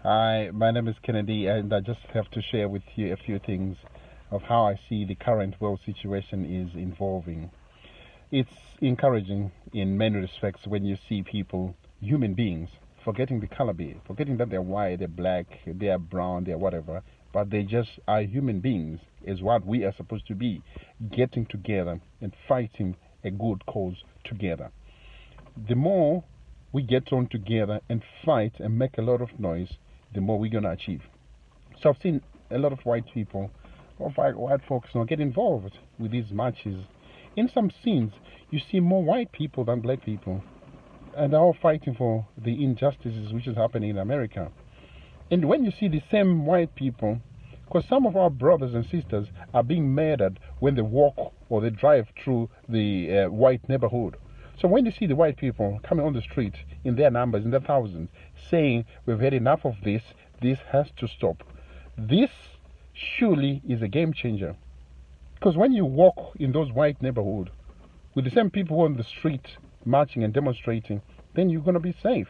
Hi, my name is Kennedy, and I just have to share with you a few things of how I see the current world situation is evolving. It's encouraging in many respects when you see people, human beings, forgetting the color bit, forgetting that they're white, they're black, they're brown, they're whatever, but they just are human beings, is what we are supposed to be, getting together and fighting a good cause together. The more we get on together and fight and make a lot of noise, the more we're gonna achieve. So I've seen a lot of white people, of white folks now get involved with these marches. In some scenes, you see more white people than black people, and they're all fighting for the injustices which is happening in America. And when you see the same white people, because some of our brothers and sisters are being murdered when they walk or they drive through the white neighborhood. So when you see the white people coming on the street in their numbers, in their thousands, saying we've had enough of this has to stop. This surely is a game changer. Because when you walk in those white neighborhoods with the same people on the street marching and demonstrating, then you're going to be safe.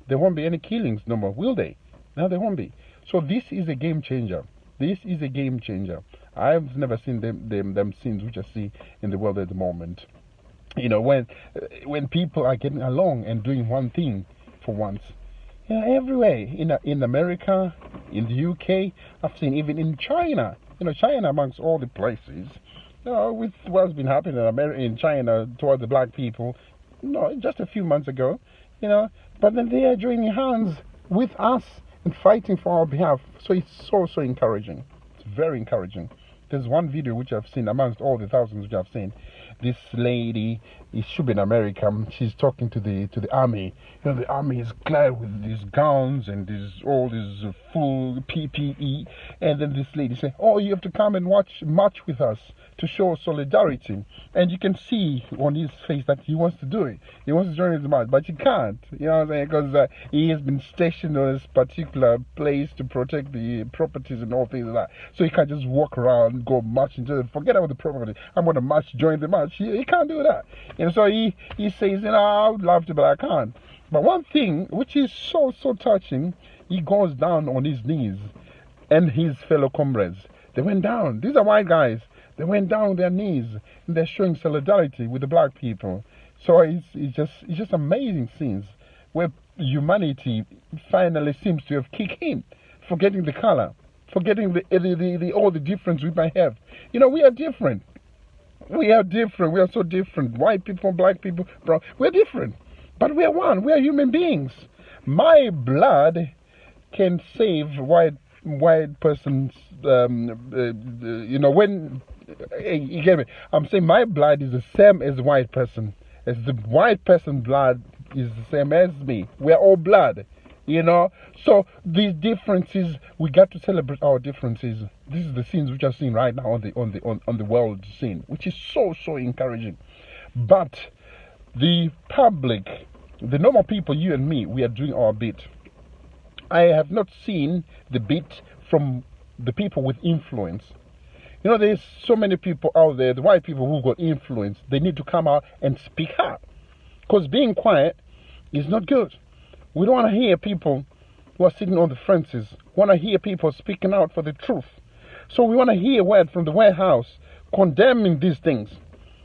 There won't be any killings no more, will they? No, there won't be. So this is a game changer. This is a game changer. I've never seen them scenes which I see in the world at the moment. You know, when people are getting along and doing one thing for once. You know, everywhere in America, in the UK, I've seen even in China. You know, China amongst all the places. You know, with what's been happening in China towards the black people, you know, just a few months ago, you know, but then they are joining hands with us and fighting for our behalf. So it's so encouraging. It's very encouraging. There's one video which I've seen amongst all the thousands which I've seen. This lady, it should be in America. She's talking to the army. You know, the army is clad with these gowns and all this full PPE. And then this lady say, "Oh, you have to come and march with us to show solidarity." And you can see on his face that he wants to do it. He wants to join the march, but he can't. You know what I'm saying? Because he has been stationed on this particular place to protect the properties and all things like that. So he can't just walk around, go march into it. Forget about the property. I'm going to march, join the march. He can't do that. And so he says, you know, I would love to, but I can't. But one thing which is so touching, he goes down on his knees, and his fellow comrades, they went down. These are white guys. They went down on their knees, and they're showing solidarity with the black people. So it's just amazing scenes where humanity finally seems to have kicked in, forgetting the color, forgetting the all the difference we might have. You know, we are different. We are different. We are so different. White people, black people, brown. We're different, but we are one. We are human beings. My blood can save white person's. You know, when you get me. I'm saying my blood is the same as white person. As the white person blood is the same as me. We're all blood. You know, so these differences, we got to celebrate our differences. This is the scenes which I've seen right now on the world scene, which is so encouraging. But the public, the normal people, you and me, we are doing our bit. I have not seen the bit from the people with influence. You know, there's so many people out there, the white people who got influence. They need to come out and speak up, because being quiet is not good. We don't want to hear people who are sitting on the fences. We want to hear people speaking out for the truth. So we want to hear word from the White House condemning these things.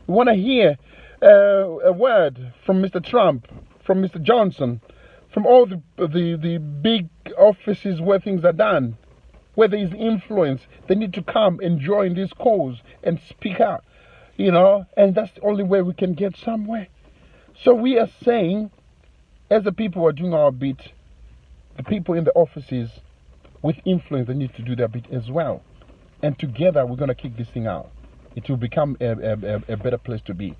We want to hear a word from Mr. Trump, from Mr. Johnson, from all the big offices where things are done, where there is influence. They need to come and join this cause and speak out, you know, and that's the only way we can get somewhere. So we are saying, as the people who are doing our bit, the people in the offices with influence, they need to do their bit as well. And together we're going to kick this thing out. It will become a better place to be.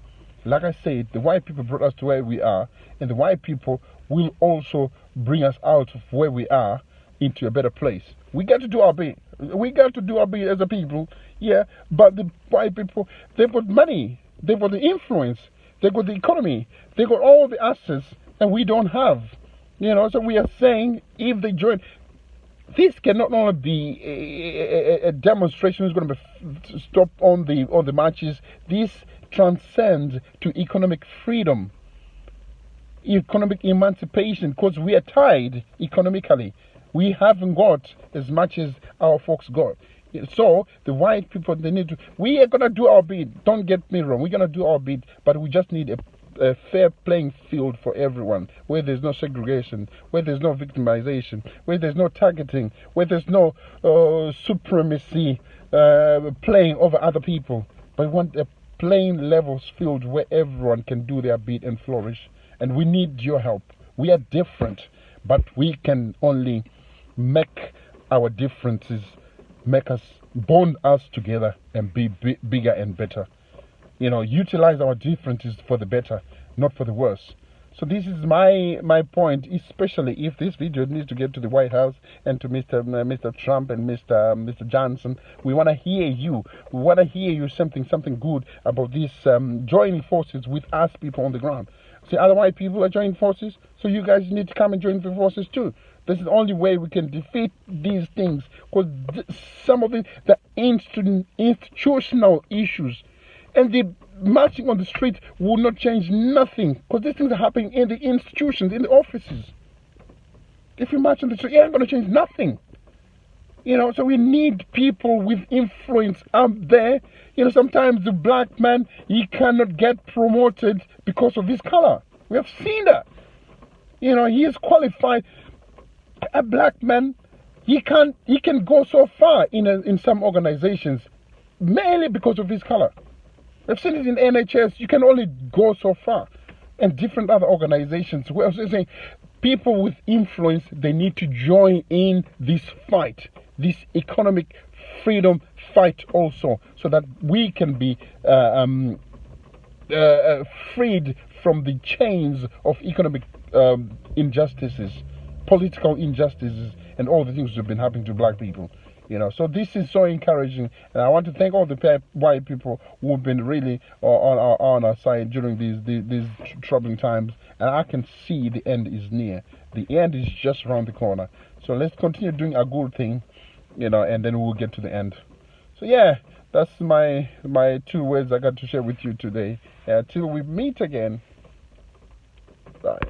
Like I said, the white people brought us to where we are, and the white people will also bring us out of where we are into a better place. We got to do our bit. We got to do our bit as a people, yeah. But the white people, they've got money, they've got the influence, they've got the economy, they've got all the assets, and we don't have. You know, so we are saying if they join, this cannot only be a demonstration that's going to be stopped on the marches. This transcends to economic freedom, economic emancipation, because we are tied economically. We haven't got as much as our folks got. So the white people, they need to. We are gonna do our bit. Don't get me wrong. We're gonna do our bit, but we just need a fair playing field for everyone, where there's no segregation, where there's no victimization, where there's no targeting, where there's no supremacy playing over other people. But we want a plain level field where everyone can do their bit and flourish. And we need your help. We are different, but we can only make our differences, make us, bond us together and be bigger and better. Utilize our differences for the better, not for the worse. So this is my point, especially if this video needs to get to the White House and to Mr. Trump and Mr. Johnson. We want to hear you. We want to hear you something good about this joining forces with us people on the ground. See, other white people are joining forces, so you guys need to come and join the forces too. This is the only way we can defeat these things, because some of the institutional issues and the marching on the street will not change nothing, because these things are happening in the institutions, in the offices. If you march on the street, it ain't going to change nothing. So we need people with influence up there. Sometimes the black man, he cannot get promoted because of his color. We have seen that. He is qualified. A black man, he can go so far in some organizations, mainly because of his color. I've seen it in NHS. You can only go so far, and different other organizations. We're saying people with influence, they need to join in this fight, this economic freedom fight also, so that we can be freed from the chains of economic injustices, political injustices, and all the things that have been happening to black people. So this is so encouraging, and I want to thank all the white people who have been really on our side during these troubling times. And I can see the end is near. The end is just around the corner. So let's continue doing a good thing, and then we'll get to the end. So yeah, that's my 2 words I got to share with you today. Till we meet again. Bye.